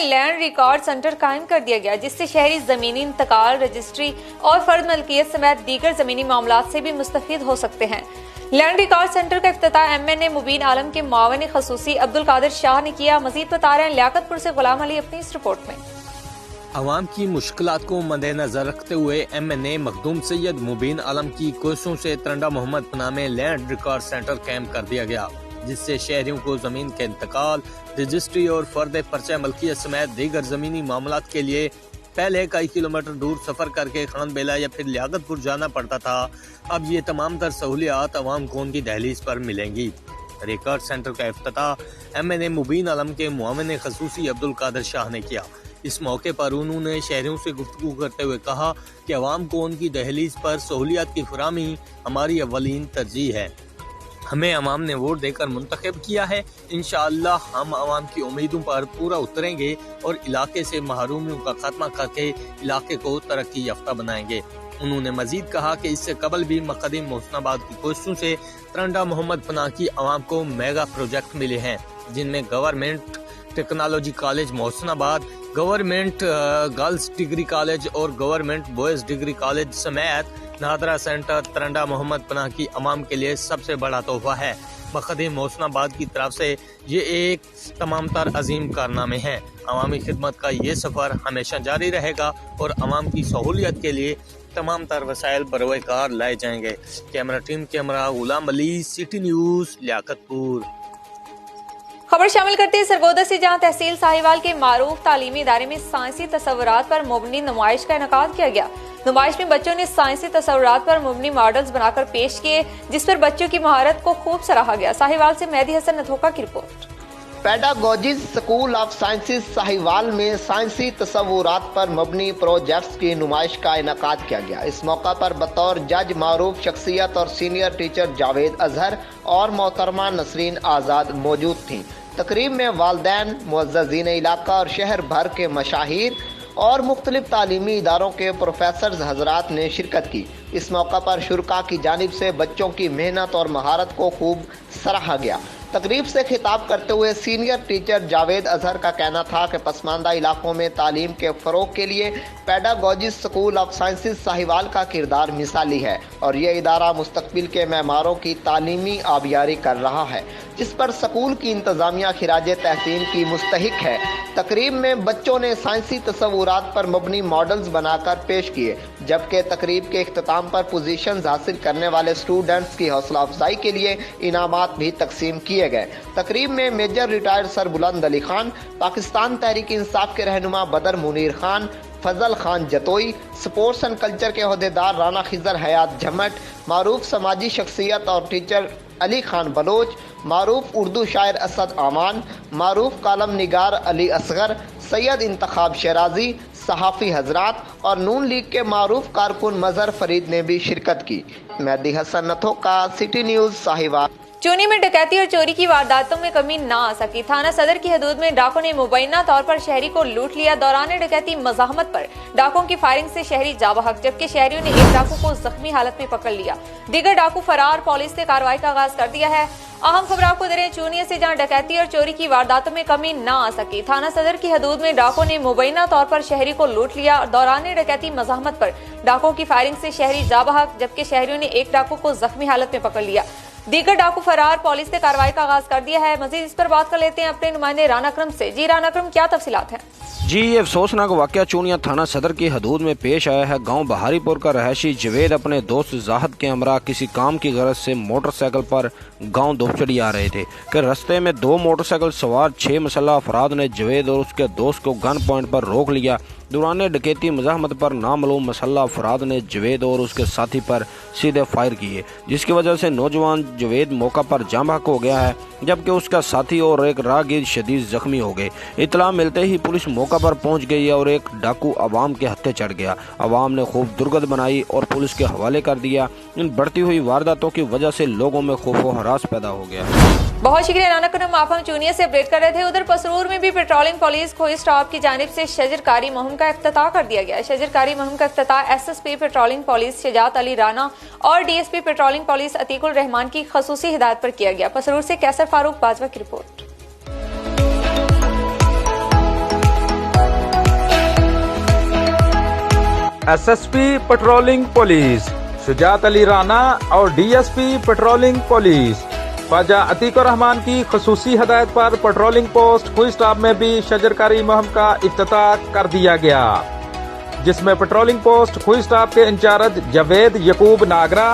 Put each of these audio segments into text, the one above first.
Land record centre कायम कर दिया गया, जिससे शहरी जमीनी इंतकाल, रजिस्ट्री और फर्द मलकियत समेत दीगर जमीनी मामलात से भी मुस्तफीद हो सकते हैं। लैंड रिकॉर्ड सेंटर का इफ्तिताह MNA मुबीन आलम के मुआविन खसूसी अब्दुल कादिर शाह ने किया। मजीद बता रहे हैं लियाकतपुर से गुलाम अली अपनी इस रिपोर्ट में। अवाम की मुश्किलात को मद्देनजर रखते हुए MNA मखदूम सैयद मुबीन आलम की कोशिशों से तरंडा मोहम्मद पनाह में लैंड रिकॉर्ड सेंटर कायम कर दिया गया, जिससे शहरियों को जमीन के इंतकाल, रजिस्ट्री और फर्द पर्चा मलकियत समेत दीगर जमीनी मामलात के लिए पहले कई किलोमीटर दूर सफर करके खान बेला या फिर लियाकतपुर जाना पड़ता था। अब ये तमाम तर सहूलियात अवाम को उनकी दहलीज पर मिलेंगी। रिकॉर्ड सेंटर का इफ्तिताह MNA मुबीन आलम के मुआविन खसूसी अब्दुल कादिर शाह ने किया। इस मौके पर उन्होंने शहरियों से गुफ्तगू करते हुए कहा कि अवाम को उनकी दहलीज पर सहूलियात की फराहमी हमारी अव्वलीन तरजीह है। हमें अवाम ने वोट देकर मुंतखब किया है। इंशाअल्लाह हम अवाम की उम्मीदों पर पूरा उतरेंगे और इलाके से महरूमियों का खात्मा करके इलाके को तरक्की याफ्ता बनाएंगे। उन्होंने मजीद कहा कि इससे कबल भी मकदम मोहसिनाबाद की कोशिशों से तरंडा मोहम्मद पनाह की अवाम को मेगा प्रोजेक्ट मिले हैं, जिनमें government technology college Mohsinabad, government girls degree college और गवर्नमेंट बॉयज डिग्री कॉलेज समेत नादरा सेंटर तरंडा मोहम्मद पनाह की अवाम के लिए सबसे बड़ा तोहफा है। मकदम मोहसिनाबाद की तरफ से ये एक तमाम तर अजीम कारनामे हैं। अवामी खिदमत का ये सफ़र हमेशा जारी रहेगा और अवाम की सहूलियत के लिए तमाम तर वसाइल बरोकार लाए जाएंगे। कैमरा टीम गुलाम अली, सिटी न्यूज़, लियाकतपुर। खबर शामिल करते हैं सरगोदा से, जहां तहसील साहिवाल के मारूफ तालीमी इदारे में साइंसी तस्वुरात पर मुबनी नुमाइश का इनेकाद किया गया। नुमाइश में बच्चों ने साइंसी तस्वुरात पर मुबनी मॉडल्स बनाकर पेश किए, जिस पर बच्चों की महारत को खूब सराहा गया। साहिवाल से मेहदी हसन नथोका की report. Pedagogy school of sciences Sahiwal में साइंसी तस्वुरात पर मबनी प्रोजेक्ट्स की नुमाइश का इनेकाद किया गया। इस मौका पर बतौर जज मारूफ शख्सियत और सीनियर टीचर जावेद अजहर और मोहतरमा नसरीन आज़ाद मौजूद थीं। तकरीब में वालिदैन, मुअज़्ज़ज़ीन इलाका और शहर भर के मशाहिर और मुख्तलिफ तालीमी इदारों के प्रोफेसर हजरात ने शिरकत की। इस मौका पर शुरका की जानिब से बच्चों की मेहनत और महारत को खूब सराहा गया। तकरीब से खिताब करते हुए सीनियर टीचर जावेद अजहर का कहना था कि पसमानदा इलाकों में तालीम के फ़रोग के लिए pedagogy school of sciences Sahiwal का किरदार मिसाली है और ये इदारा मुस्तकबिल के मेमारों की तालीमी आबियारी कर रहा है, जिस पर स्कूल की इंतज़ामिया खिराज तहसीन की मुस्तहिक है। तकरीब में बच्चों ने साइंसी तस्वुरात पर मबनी मॉडल्स बनाकर पेश किए, जबकि तकरीब के इख्तिताम पर पोजीशंस हासिल करने वाले स्टूडेंट्स की हौसला अफजाई के लिए इनामात भी तकसीम किए गए। तकरीब में मेजर रिटायर्ड सर बुलंद अली खान, पाकिस्तान तहरीक इंसाफ के रहनुमा Badar Munir Khan, Fazal Khan Jatoi, sports and culture के अहदेदार राना खिजर हयात झमट, मारूफ समाजी शख्सियत और टीचर अली खान बलोच, मारूफ उर्दू शायर असद आमान, मारूफ कालम निगार अली असगर, सैयद इंतखाब शराजी, सहाफ़ी हजरात और नून लीग के मारूफ कारकुन मजहर फरीद ने भी शिरकत की। Mehdi Hasan Nathoka, city news, Sahiwal. चूनी में डकैती और चोरी की वारदातों में कमी ना आ सकी। थाना सदर की हदूद में डाकुओं ने मुबैना तौर पर शहरी को लूट लिया। दौरान डकैती मज़ाहमत पर डाकुओं की फायरिंग से शहरी जाबहक, जबकि शहरियों ने एक डाकू को जख्मी हालत में पकड़ लिया। दीगर डाकू फरार। पुलिस ने कार्रवाई का आगाज कर दिया है। अहम खबर आपको दे रहे हैं चूनिया से, जहां डकैती और चोरी की वारदातों में कमी ना आ सकी। थाना सदर की हदूद में डाकुओं ने मुबैना तौर पर शहरी को लूट लिया। दौरान डकैती मज़ाहमत पर डाकुओं की फायरिंग से शहरी जाबहक, जबकि शहरियों ने एक डाकू को जख्मी हालत में पकड़ लिया। दीगर डाकू फरार। पुलिस ने कार्रवाई का आगाज कर दिया है। मजीद इस पर बात कर लेते हैं अपने नुमाइंदे राना अकरम से। जी राना अकरम, क्या तफसीलात हैं? जी, ये अफसोसनाक वाकया चूनिया थाना सदर की हदूद में पेश आया है। गांव बहारीपुर का रहायशी जवेद अपने दोस्त जाहद के हमरा किसी काम की गरज से मोटरसाइकिल पर गांव दोपचड़ी आ रहे थे कि रास्ते में दो मोटरसाइकिल सवार 6 मुसल्लह अफराद ने जवेद और उसके दोस्त को गन पॉइंट पर रोक लिया। दौरान डकैती मज़ाहमत पर नामालूम मुसल्लह अफराद ने जवेद और उसके साथी पर सीधे फायर किए, जिसकी वजह से नौजवान जवेद मौका पर जामबहक हो गया है, जबकि उसका साथी और एक राहगीर शदीद जख्मी हो गए। इत्तला मिलते ही पुलिस मौका पर पहुंच गई और एक डाकू अवाम के हत्थे चढ़ गया। अवाम ने खूब दुर्गत बनाई और पुलिस के हवाले कर दिया। इन बढ़ती हुई वारदातों की वजह से लोगों में खौफ व हरास पैदा हो गया। बहुत शुक्रिया राना अकरम, आप हम चूनिया से अपडेट कर रहे थे। उधर पसरूर में भी पेट्रोलिंग पुलिस खोई स्टाफ की जानिब से शजरकारी मुहिम का इफ्तिताह कर दिया गया। शजरकारी मुहिम का इफ्तिताह SSP patrolling police Shujaat Ali Rana और DSP patrolling police Atiqul Rehman की खसूसी हिदायत पर किया गया। पसरूर से कैसर फारूक बाजवा की report. SSP patrolling police Shujaat Ali Rana और DSP patrolling police Khawaja Atiqur Rehman की खसूसी हदायत पर पेट्रोलिंग पोस्ट खुई स्टाफ में भी शजरकारी मुहिम का इफ्तिताह कर दिया गया, जिसमें पेट्रोलिंग पोस्ट खुई स्टाफ के इंचार्ज जावेद यकूब नागरा,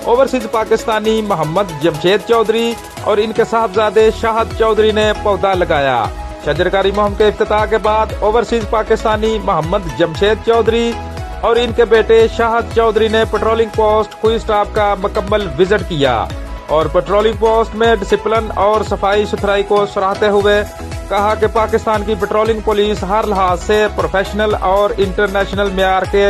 ओवरसीज पाकिस्तानी मोहम्मद जमशेद चौधरी और इनके साहबजादे शाहद चौधरी ने पौधा लगाया। शजरकारी मुहिम के इफ्तिताह के बाद ओवरसीज पाकिस्तानी मोहम्मद जमशेद चौधरी और इनके बेटे शाहद चौधरी ने पेट्रोलिंग पोस्ट खुई स्टाफ का मुकम्मल विजिट किया और पेट्रोलिंग पोस्ट में डिसिप्लिन और सफाई सुथराई को सराहते हुए कहा कि पाकिस्तान की पेट्रोलिंग पुलिस हर लिहाज से प्रोफेशनल और इंटरनेशनल मेयार के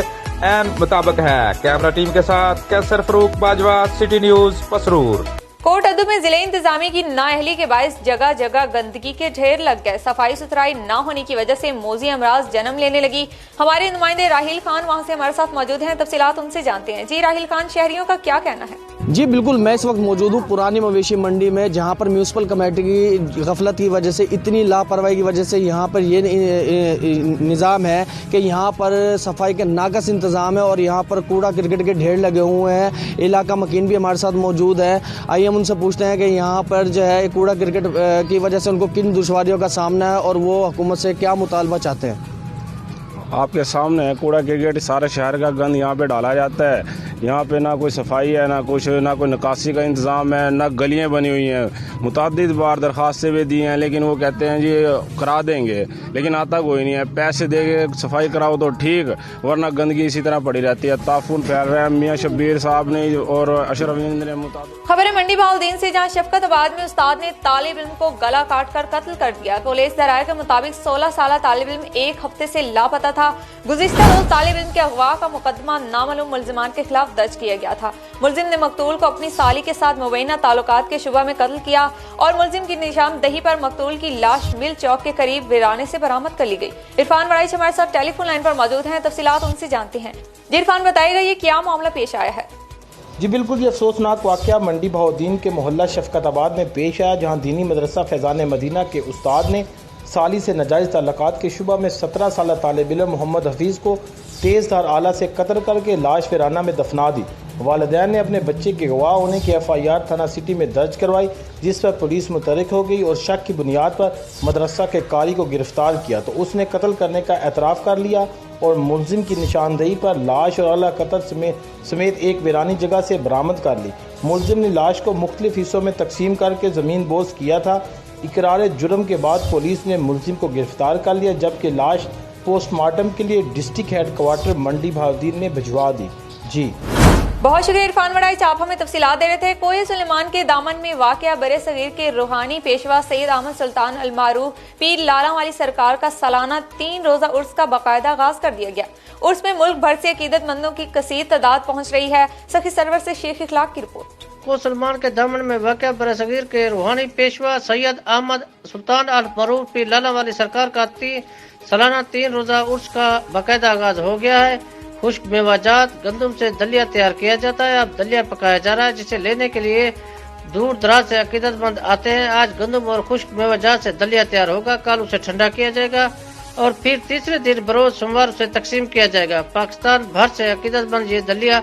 एन मुताबिक है। कैमरा टीम के साथ कैसर फरूक बाजवा, सिटी न्यूज, पसरूर। कोट अद्दू में जिले इंतजामी की नाअहली के बायस जगह जगह गंदगी के ढेर लग गए। सफाई सुथराई न होने की वजह से मोजी अमराज जन्म लेने लगी। हमारे नुमाइंदे राहिल खान वहां से हमारे साथ मौजूद हैं, तफसीलात उनसे जानते हैं। जी राहिल खान, शहरियों का क्या कहना है? जी बिल्कुल, मैं इस वक्त मौजूद हूँ पुरानी मवेशी मंडी में, जहाँ पर म्यूनसिपल कमेटी की गफलत की वजह से, इतनी लापरवाही की वजह से यहाँ पर ये निज़ाम है कि यहाँ पर सफाई का नाकस इंतज़ाम है और यहाँ पर कूड़ा क्रिकेट के ढेर लगे हुए हैं। इलाका मकीन भी हमारे साथ मौजूद है। आइए हम उनसे पूछते हैं कि यहाँ पर जो है कूड़ा क्रिकेट की वजह से उनको किन दुश्वारियों का सामना है और वो हुकूमत से क्या मुतालबा चाहते हैं। आपके सामने है, कूड़ा क्रिकेट सारे शहर का गंद यहाँ पे डाला जाता है। यहाँ पे ना कोई सफाई है, ना कुछ, ना कोई निकासी का इंतज़ाम है, ना गलियाँ बनी हुई हैं। मुतअद्दिद बार दरख्वास्तें भी दी हैं, लेकिन वो कहते हैं जी करा देंगे, लेकिन आता कोई नहीं है। पैसे दे के सफाई कराओ तो ठीक, वरना गंदगी इसी तरह पड़ी रहती है। ताफून फैल रहा है। मियाँ शब्बीर साहब ने और अशरफ ने खबर है मंडी बहाउद्दीन से, जहाँ शफकताबाद में उस्ताद ने तालिब इल्म को गला काट कर कत्ल कर दिया। पुलिस दराये के मुताबिक 16 साल तालिब इल्म एक हफ्ते से लापता था। गुज़िश्ता रोज तालिब इल्म के अगवा का मुकदमा नामालूम मुल्जिमान के खिलाफ दर्ज किया गया था। मुल्जिम ने मकतूल को अपनी साली के साथ मुबैना ताल्लुकात के शुबा में कत्ल किया और मुल्जिम की निशानदही पर मकतूल की लाश मिल चौक के करीब वीराने से बरामद कर ली गई। इरफान वड़ाइच हमारे साथ टेलीफोन लाइन पर मौजूद हैं, तफसीलात उनसे जानते हैं। जी इरफान, बताइएगा ये क्या मामला पेश आया है? जी बिल्कुल, ये अफसोसनाक वाक़या मंडी बहाउद्दीन के मोहल्ला शफकताबाद में पेश आया, जहां दीनी मदरसा फैज़ान मदीना के उस्ताद ने साली से नाजायज़ ताल्लुकात के शुबा में 17 साल तालिब इल्म मोहम्मद हफीज़ को तेज़धार आला से कत्ल करके लाश वीराना में दफना दी। वालिदैन ने अपने बच्चे के गवाह होने की FIR थाना सिटी में दर्ज करवाई, जिस पर पुलिस मुतरक हो गई और शक की बुनियाद पर मदरसा के कारी को गिरफ्तार किया तो उसने कत्ल करने का एतराफ़ कर लिया और मुल्जिम की निशानदही पर लाश और आला कत्ल समेत एक वीरानी जगह से बरामद कर ली। मुल्जिम ने लाश को मुख्तलिफ हिस्सों में तकसीम करके ज़मीन बोस किया था। इकरार जुर्म के बाद पुलिस ने मुल्जिम को गिरफ्तार कर लिया, जबकि लाश पोस्टमार्टम के लिए डिस्ट्रिक्ट हेडक्वार्टर मंडी बहाउद्दीन में भिजवा दी। जी बहुत शुक्रिया इरफान वड़ाइच, आप हमें तफसीलात दे रहे थे। कोहे सुलेमान के दामन में वाक़या बरे सगीर के रूहानी पेशवा सैयद अहमद सुल्तान अल मारूफ पीर लाला वाली सरकार का सालाना 3 रोज़ा उर्स का बाकायदा आगाज कर दिया गया। उर्स में मुल्क भर से अकीदतमंदों की कसीर तादाद पहुँच रही है। सखी सरवर से शेख इखलाक की रिपोर्ट। को सलमान के दामन में वाक़या बरसगीर के रूहानी पेशवा सैयद अहमद सुल्तान अल मारूफ पीर लाला वाली सरकार का सालाना 3 रोज़ा उर्स का बाकायदा आगाज हो गया है। खुश्क मेवाजात गंदम से दलिया तैयार किया जाता है। अब दलिया पकाया जा रहा है, जिसे लेने के लिए दूर दराज से अकीदतमंद आते हैं। आज गंदम और खुश्क मेवाजात से दलिया तैयार होगा, कल उसे ठंडा किया जाएगा और फिर तीसरे दिन बरोज सोमवार उसे तकसीम किया जाएगा। पाकिस्तान भर से अकीदतमंद ये दलिया,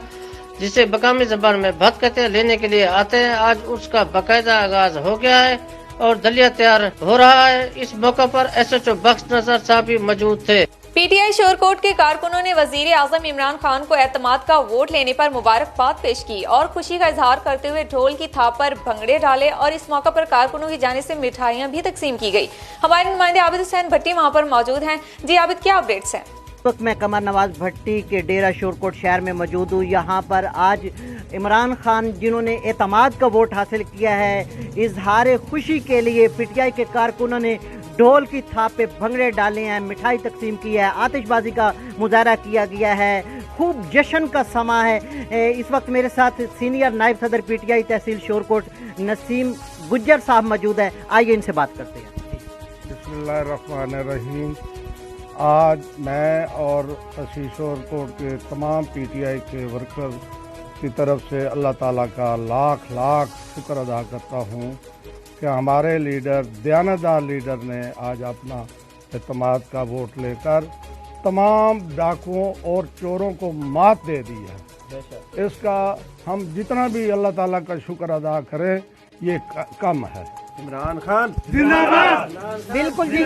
जिसे मकामी जबान में भत कहते हैं, लेने के लिए आते हैं। आज उसका बाकायदा आगाज हो गया है और दलिया तैयार हो रहा है। इस मौका पर SHO बख्श नजर साहब भी मौजूद थे। PTI शोरकोट के कारकुनों ने वजीर आजम इमरान खान को एतमाद का वोट लेने पर मुबारकबाद पेश की और खुशी का इजहार करते हुए ढोल की थाप पर भंगड़े डाले और इस मौका पर कारकुनों की जानिब से मिठाइयां भी तकसीम की गई। हमारे नुमाइंदे आबिद हुसैन भट्टी वहां पर मौजूद हैं। जी आबिद, क्या अपडेट्स हैं? वक्त मैं कमर नवाज भट्टी के डेरा शोरकोट शहर में मौजूद हूँ। यहाँ पर आज इमरान खान, जिन्होंने एतमाद का वोट हासिल किया है, इजहार खुशी के लिए PTI के कारकुनों ने ढोल की थाप पे भंगड़े डाले हैं, मिठाई तकसीम की है, आतिशबाजी का मुजाहरा किया गया है, खूब जश्न का समा है। इस वक्त मेरे साथ सीनियर नायब सदर PTI तहसील शोरकोट नसीम गुज्जर साहब मौजूद है। आइए इनसे बात करते हैं। बिस्मिल्लाहिर्रहमानिर्रहीम। आज मैं और तहसील शोरकोट के तमाम PTI के वर्कर की तरफ से अल्लाह ताला का लाख लाख शुक्र अदा करता हूँ कि हमारे लीडर, दयानतदार लीडर ने आज अपना एतमाद का वोट लेकर तमाम डाकुओं और चोरों को मात दे दी है। इसका हम जितना भी अल्लाह ताला का शुक्र अदा करें ये कम है। इमरान खान बिल्कुल जी,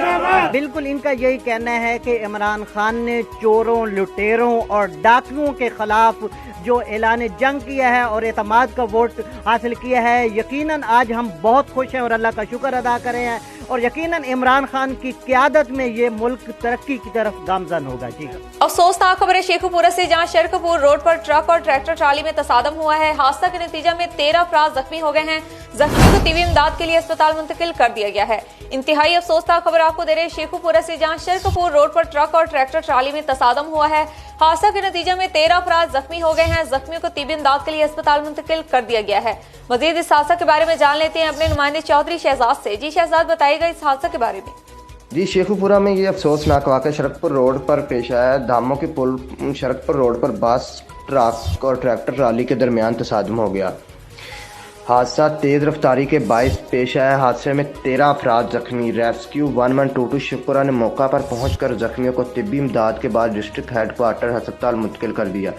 बिल्कुल इनका यही कहना है कि इमरान खान ने चोरों, लुटेरों और डाकुओं के खिलाफ जो ऐलान जंग किया है और एतमाद का वोट हासिल किया है, यकीनन आज हम बहुत खुश हैं और अल्लाह का शुक्र अदा करें हैं और यकीनन इमरान खान की क़यादत में ये मुल्क तरक्की की तरफ गामजन होगा। जी अफसोसनाक खबर है शेखुपुरा से, जहां शरकपुर रोड पर ट्रक और ट्रैक्टर ट्राली में तसादम हुआ है। हादसा के नतीजे में 13 अफराद जख्मी हो गए हैं। जख्मियों को तिबी इमदाद के लिए अस्पताल मुंतकिल कर दिया गया है। इंतहाई अफसोसनाक खबर आपको दे रहे शेखुपुरा से, जहां शरकपुर रोड पर ट्रक और ट्रैक्टर ट्राली में तसादम हुआ है। हादसा के नतीजे में 13 अफराद जख्मी हो गए हैं। जख्मियों को तिबी इमदाद के लिए अस्पताल मुंतकिल कर दिया गया है। मजीद इस हादसा के बारे में जान लेते हैं अपने नुमाइंदे चौधरी शहजाद से। जी शहजाद, बताइएगा इस हादसा के बारे में। जी, शेखुपुरा में ये अफसोसनाक वाक़या शरकपुर रोड पर पेश आया है। धामों के पुल शरकपुर रोड पर बस, ट्रक और ट्रैक्टर ट्राली के दरमियान तसादम हो गया। हादसा तेज़ रफ्तारी के बायस पेश आया। हादसे में 13 अफराद जख्मी। रेस्क्यू 1122 शेखुपुरा ने मौका पर पहुंचकर जख्मियों को तिब्बी इमदाद के बाद डिस्ट्रिक्ट हेडक्वार्टर अस्पताल मुंतकिल कर दिया।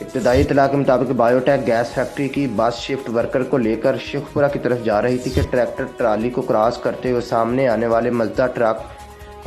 इब्तदाई इत्तला के मुताबिक बायोटेक गैस फैक्ट्री की बस शिफ्ट वर्कर को लेकर शेखुपुरा की तरफ जा रही थी कि ट्रैक्टर ट्राली को क्रॉस करते हुए सामने आने वाले मजदा ट्रक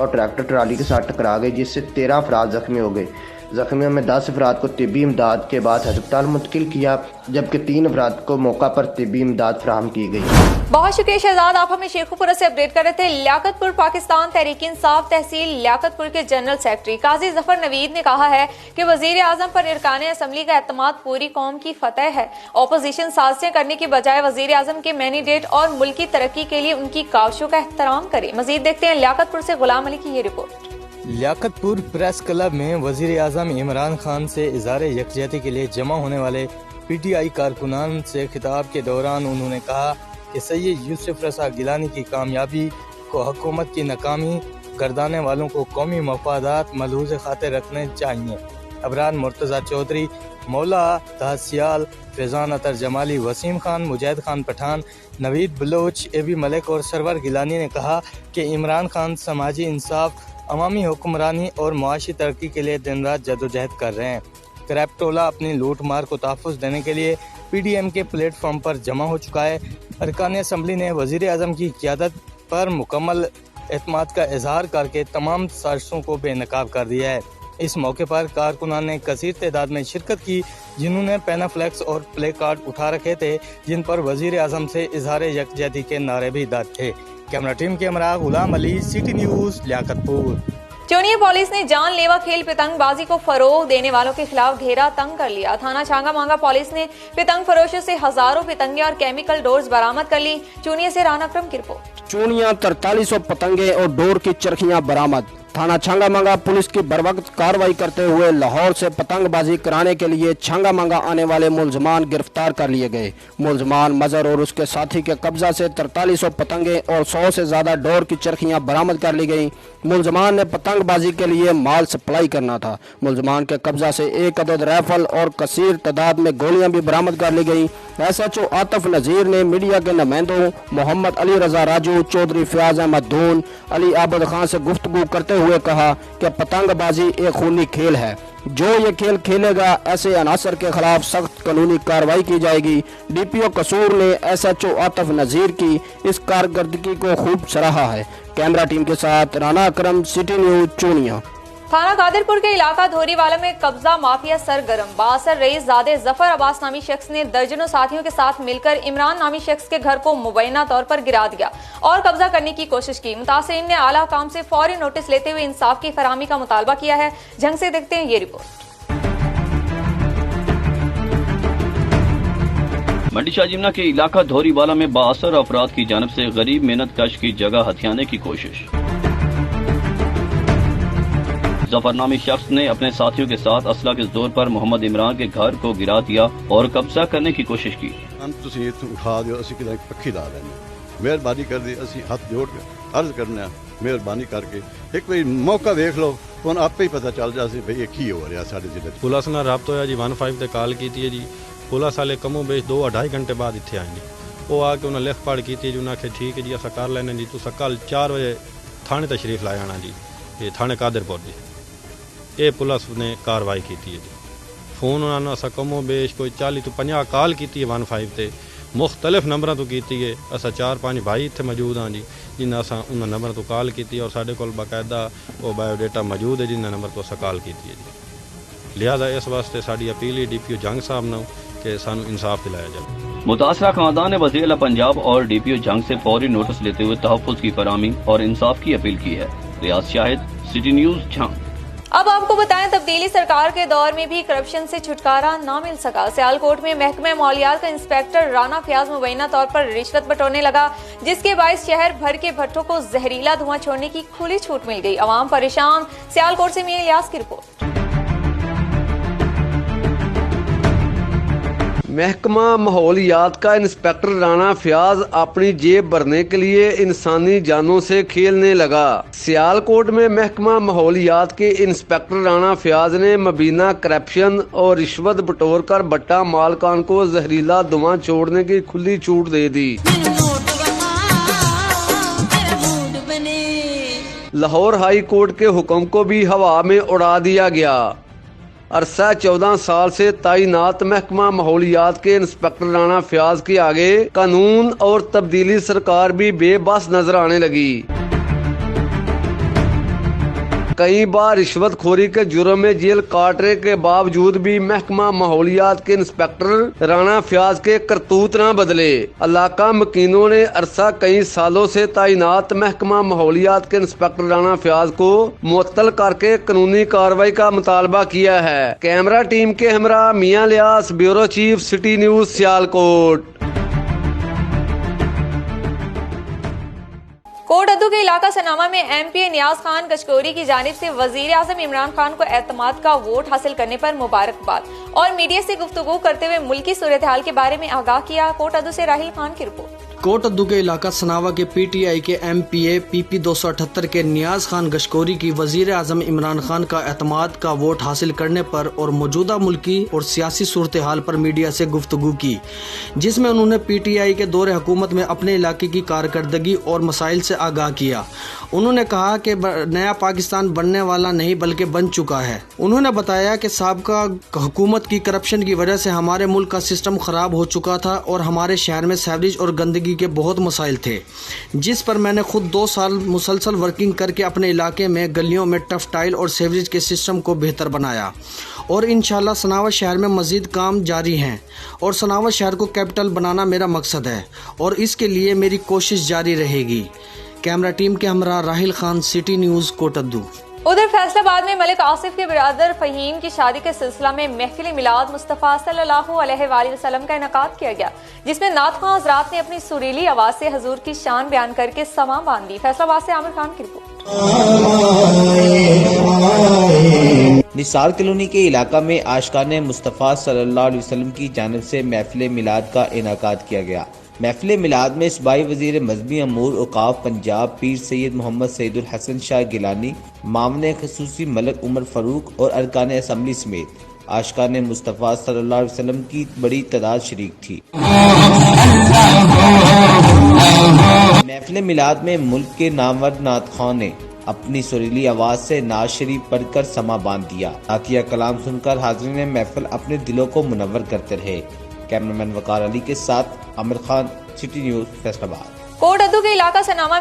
और ट्रैक्टर ट्राली के साथ टकरा गई, जिससे 13 अफराद जख्मी हो गए। जख्मियों में 10 अफराद को तिब्बी इमदाद के बाद अस्पताल मुंतकिल किया, जबकि 3 अफराद को मौका पर तिब्बी इमदाद फराहम की गई। बहुत शुक्रिया शहजाद, आप हमें शेखुपुरा से अपडेट कर रहे थे। लियाकतपुर पाकिस्तान तहरीक इंसाफ तहसील लियाकतपुर के जनरल सेक्रेटरी काजी जफर नवीद ने कहा है कि वजीर आजम पर इरकान असम्बली का एतमाद पूरी कौम की फतह है। अपोजिशन साजिशें करने की बजाय वजीर आजम के मैंडेट और मुल्की तरक्की के लिए उनकी काविशों का एहतराम करे। मजीद देखते हैं लियाकतपुर से गुलाम अली की ये रिपोर्ट। लियाकतपुर प्रेस क्लब में वजीर आजम इमरान खान से इज़हार यकजहती के लिए जमा होने वाले PTI कारकुनान से खिताब के दौरान उन्होंने कहा कि सैयद यूसुफ रज़ा गिलानी की कामयाबी को हुकूमत की नाकामी गर्दाने वालों को कौमी मफादात मलहूज़ खातिर रखने चाहिए। अबरार मुर्तज़ा चौधरी, मौला तहसियाल, फैज़ान अतर जमाली, वसीम खान, मुजाहिद खान पठान, नवीद बलोच, AB मलिक और सरवर गिलानी ने कहा कि इमरान खान समाजी इंसाफ, अवामी हुक्मरानी और मुआशी तरक्की के लिए दिन रात जदोजहद कर रहे हैं। क्रैप्टोला अपनी लूट मार को तहफ़्फ़ुज़ देने के लिए PDM के प्लेटफॉर्म पर जमा हो चुका है। अरकान असम्बली ने वज़ीर आज़म की क़यादत पर मुकम्मल एतमाद का इजहार करके तमाम साजिशों को बेनकाब कर दिया है। इस मौके पर कारकुनान ने कसीर तादाद में शिरकत की, जिन्होंने पैनाफ्लेक्स और प्ले कार्ड उठा रखे थे, जिन पर वज़ीर आज़म से इजहार यकजहती के नारे भी दर्ज थे। कैमरा टीम के हमरा Ghulam Ali, city news, Liaquatpur. Chunian police ने जानलेवा खेल पतंगबाजी को फरोग देने वालों के खिलाफ घेरा तंग कर लिया। थाना छांगा मांगा पुलिस ने पतंग फरोशों से हजारों पतंगे और केमिकल डोर्स बरामद कर ली। चोनिया से राना अकरम की रिपोर्ट। चोनिया 4300 पतंगे और डोर की चरखियां बरामद। थाना छांगा मांगा पुलिस की बरवक्त कार्रवाई करते हुए लाहौर से पतंगबाजी कराने के लिए छांगा मांगा आने वाले मुलजमान गिरफ्तार कर लिए गए। मुलजमान मजहर और उसके साथी के कब्जा से 4300 पतंगे और 100 से ज्यादा डोर की चरखियां बरामद कर ली गई। मुलजमान ने पतंगबाजी के लिए माल सप्लाई करना था। मुलजमान के कब्जा से 1 अदद राइफल और कसीर तादाद में गोलियां भी बरामद कर ली गई। SHO आतिफ नजीर ने मीडिया के नुमाइंदों मोहम्मद अली रजा राजू, चौधरी फयाज अहमद धून, अली आबद खान से गुफ्तगू करते हुए कहा कि पतंगबाजी एक खूनी खेल है। जो ये खेल खेलेगा ऐसे अनासर के खिलाफ सख्त कानूनी कार्रवाई की जाएगी। DPO कसूर ने SHO आतिफ नजीर की इस कारकर्दगी को खूब सराहा है। कैमरा टीम के साथ राना अकरम, सिटी न्यूज़, चोनिया। थाना कादिरपुर के इलाका धोरीवाला में कब्जा माफिया सरगर्म। बासर रईस ज़ादे जफर अब्बास नामी शख्स ने दर्जनों साथियों के साथ मिलकर इमरान नामी शख्स के घर को मुबैना तौर पर गिरा दिया और कब्जा करने की कोशिश की। मुतासिरीन ने आला काम से फौरी नोटिस लेते हुए इंसाफ की फराहमी का मुतालबा किया है। जंग से देखते हैं ये रिपोर्ट। मंडी शाहजिमना के इलाका धोरीवाला में बासर अफराद की जानिब से गरीब मेहनत कश की जगह हथियाने की कोशिश। जफर नामी शख्स ने अपने साथियों के साथ असला के जोर पर मोहम्मद इमरान के घर को गिरा दिया और कब्जा करने की कोशिश की। उठा दो पक्खी ला लें, मेहरबानी कर दी, हाथ जोड़ के अर्ज करने मेहरबानी करके एक बार मौका देख लो तो आपे ही पता चल जाए भाई ये की हो रहा साढ़े जिले। पुलिस ने रब्त होया जी 15 ते कॉल की है जी। पुलिस वाले कमों बेच 2-2.5 घंटे बाद इतने आए जी। वो आके उन्हें लिख पढ़ की जी। उन्हें आखे ठीक है जी अस कर लेने जी, तुस कल 4 बजे थाने तशरीफ ला जाना जी, ये थाने कादिरपुर जी। ਇਹ ਪੁਲਿਸ ਨੇ ਕਾਰਵਾਈ ਕੀਤੀ ਹੈ ਜੀ। ਫੋਨ ਉਹਨਾਂ ਨੂੰ ਅਸਾਂ ਕਮੋ ਬੇਸ਼ ਕੋਈ 40 ਤੋਂ 50 ਕਾਲ ਕੀਤੀ ਹੈ 15 ਤੇ ਮੁxtਲਿਫ ਨੰਬਰਾਂ ਤੋਂ ਕੀਤੀ ਹੈ। ਅਸਾਂ 4-5 ਭਾਈ ਇੱਥੇ ਮੌਜੂਦ ਹਾਂ ਜੀ ਜਿਨ੍ਹਾਂ ਅਸਾਂ ਉਹਨਾਂ ਨੰਬਰਾਂ ਤੋਂ ਕਾਲ ਕੀਤੀ ਔਰ ਸਾਡੇ ਕੋਲ ਬਾਕਾਇਦਾ ਉਹ ਬਾਇਓਡਾਟਾ ਮੌਜੂਦ ਹੈ ਜਿਨ੍ਹਾਂ ਨੰਬਰ ਤੋਂ ਅਸਾਂ ਕਾਲ ਕੀਤੀ ਹੈ ਜੀ। ਲਿਹਾਜ਼ਾ ਇਸ ਵਾਸਤੇ ਸਾਡੀ ਅਪੀਲ ਹੈ DPO ਜੰਗ ਸਾਹਿਬ ਨੂੰ کہ سانو انصاف دلایا جائے۔ متاثرہ خاندان نے وزیر اعلیٰ پنجاب اور DPO جنگ سے فوری نوٹس لیتے ہوئے تحفظ کی فراہمی اور انصاف کی اپیل کی ہے۔ ریاض شاہد، سٹی نیوز، جھنگ۔ اب آپ کو بتائیں تبدیلی سرکار کے دور میں بھی کرپشن سے چھٹکارا نہ مل سکا۔ سیالکوٹ میں محکمہ مالیات کا انسپیکٹر رانا فیاض مبینہ طور پر رشوت بٹورنے لگا، جس کے باعث شہر بھر کے بھٹوں کو زہریلا دھواں چھوڑنے کی کھلی چھوٹ مل گئی۔ عوام پریشان۔ سیالکوٹ سے میاں الیاس کی رپورٹ۔ محکمہ ماحولیات کا انسپیکٹر رانا فیاض اپنی جیب بھرنے کے لیے انسانی جانوں سے کھیلنے لگا۔ سیالکوٹ میں محکمہ ماحولیات کے انسپیکٹر رانا فیاض نے مبینہ کرپشن اور رشوت بٹور کر بٹا مالکان کو زہریلا دھواں چھوڑنے کی کھلی چھوٹ دے دی۔ لاہور ہائی کورٹ کے حکم کو بھی ہوا میں اڑا دیا گیا۔ عرصہ 14 سال سے تعینات محکمہ ماحولیات کے انسپیکٹر رانا فیاض کے آگے قانون اور تبدیلی سرکار بھی بے بس نظر آنے لگی۔ کئی بار رشوت خوری کے جرم میں جیل کاٹنے کے باوجود بھی محکمہ ماحولیات کے انسپیکٹر رانا فیاض کے کرتوت نہ بدلے۔ علاقہ مکینوں نے عرصہ کئی سالوں سے تعینات محکمہ ماحولیات کے انسپیکٹر رانا فیاض کو معطل کر کے قانونی کارروائی کا مطالبہ کیا ہے۔ کیمرہ ٹیم کے ہمراہ Mian Ilyas, bureau chief, city news, Sialkot. Kot Addu کے علاقہ سناما میں MP نیاز خان کچکوری کی جانب سے وزیر اعظم عمران خان کو اعتماد کا ووٹ حاصل کرنے پر مبارکباد اور میڈیا سے گفتگو کرتے ہوئے ملکی صورتحال کے بارے میں آگاہ کیا۔ کوٹ ادو سے راہیل خان کی رپورٹ۔ کوٹ ادو کے علاقہ سناوا کے PTI کے MPA PP 278 کے نیاز خان گشکوری کی وزیر اعظم عمران خان کا اعتماد کا ووٹ حاصل کرنے پر اور موجودہ ملکی اور سیاسی صورتحال پر میڈیا سے گفتگو کی، جس میں انہوں نے PTI کے دور حکومت میں اپنے علاقے کی کارکردگی اور مسائل سے آگاہ کیا۔ انہوں نے کہا کہ نیا پاکستان بننے والا نہیں بلکہ بن چکا ہے۔ انہوں نے بتایا کہ سابقہ حکومت کی کرپشن کی وجہ سے ہمارے ملک کا سسٹم خراب ہو چکا تھا اور ہمارے شہر میں سیوریج اور گندگی کے بہت مسائل تھے، جس پر میں نے خود 2 سال مسلسل ورکنگ کر کے اپنے علاقے میں گلیوں میں ٹف ٹائل اور سیوریج کے سسٹم کو بہتر بنایا، اور انشاءاللہ سناوا شہر میں مزید کام جاری ہیں اور سناوا شہر کو کیپٹل بنانا میرا مقصد ہے اور اس کے لیے میری کوشش جاری رہے گی۔ کیمرہ ٹیم کے ہمراہ راہیل خان، سٹی نیوز، کوٹ ادو۔ ادھر فیصل آباد میں ملک آصف کے برادر فہیم کی شادی کے سلسلہ میں محفل میلاد مصطفیٰ صلی اللہ علیہ وآلہ وسلم کا انعقاد کیا گیا، جس میں نعت خواں حضرات نے اپنی سریلی آواز سے حضور کی شان بیان کر کے سماں باندھ دی۔ فیصل آباد سے عامر خان کی رپورٹ۔ نثار کالونی کے علاقہ میں عاشقان مصطفیٰ صلی اللہ علیہ وسلم کی جانب سے محفل میلاد کا انعقاد کیا گیا۔ محفل میلاد میں صوبائی وزیر مذہبی امور اوقاف پنجاب پیر سید محمد سعید الحسن شاہ گیلانی، معاون خصوصی ملک عمر فاروق اور ارکان اسمبلی سمیت عاشقان مصطفیٰ صلی اللہ علیہ وسلم کی بڑی تعداد شریک تھی۔ محفل میلاد میں ملک کے نامور نعت خواں نے اپنی سریلی آواز سے نعت شریف پڑھ کر سماں باندھ دیا۔ عطیہ کلام سن کر حاضرین محفل اپنے دلوں کو منور کرتے رہے۔ کیمرامین وقار علی کے ساتھ عامر خان، سٹی نیوز، فیصل آباد۔ کوٹ ادو کے علاقہ سناما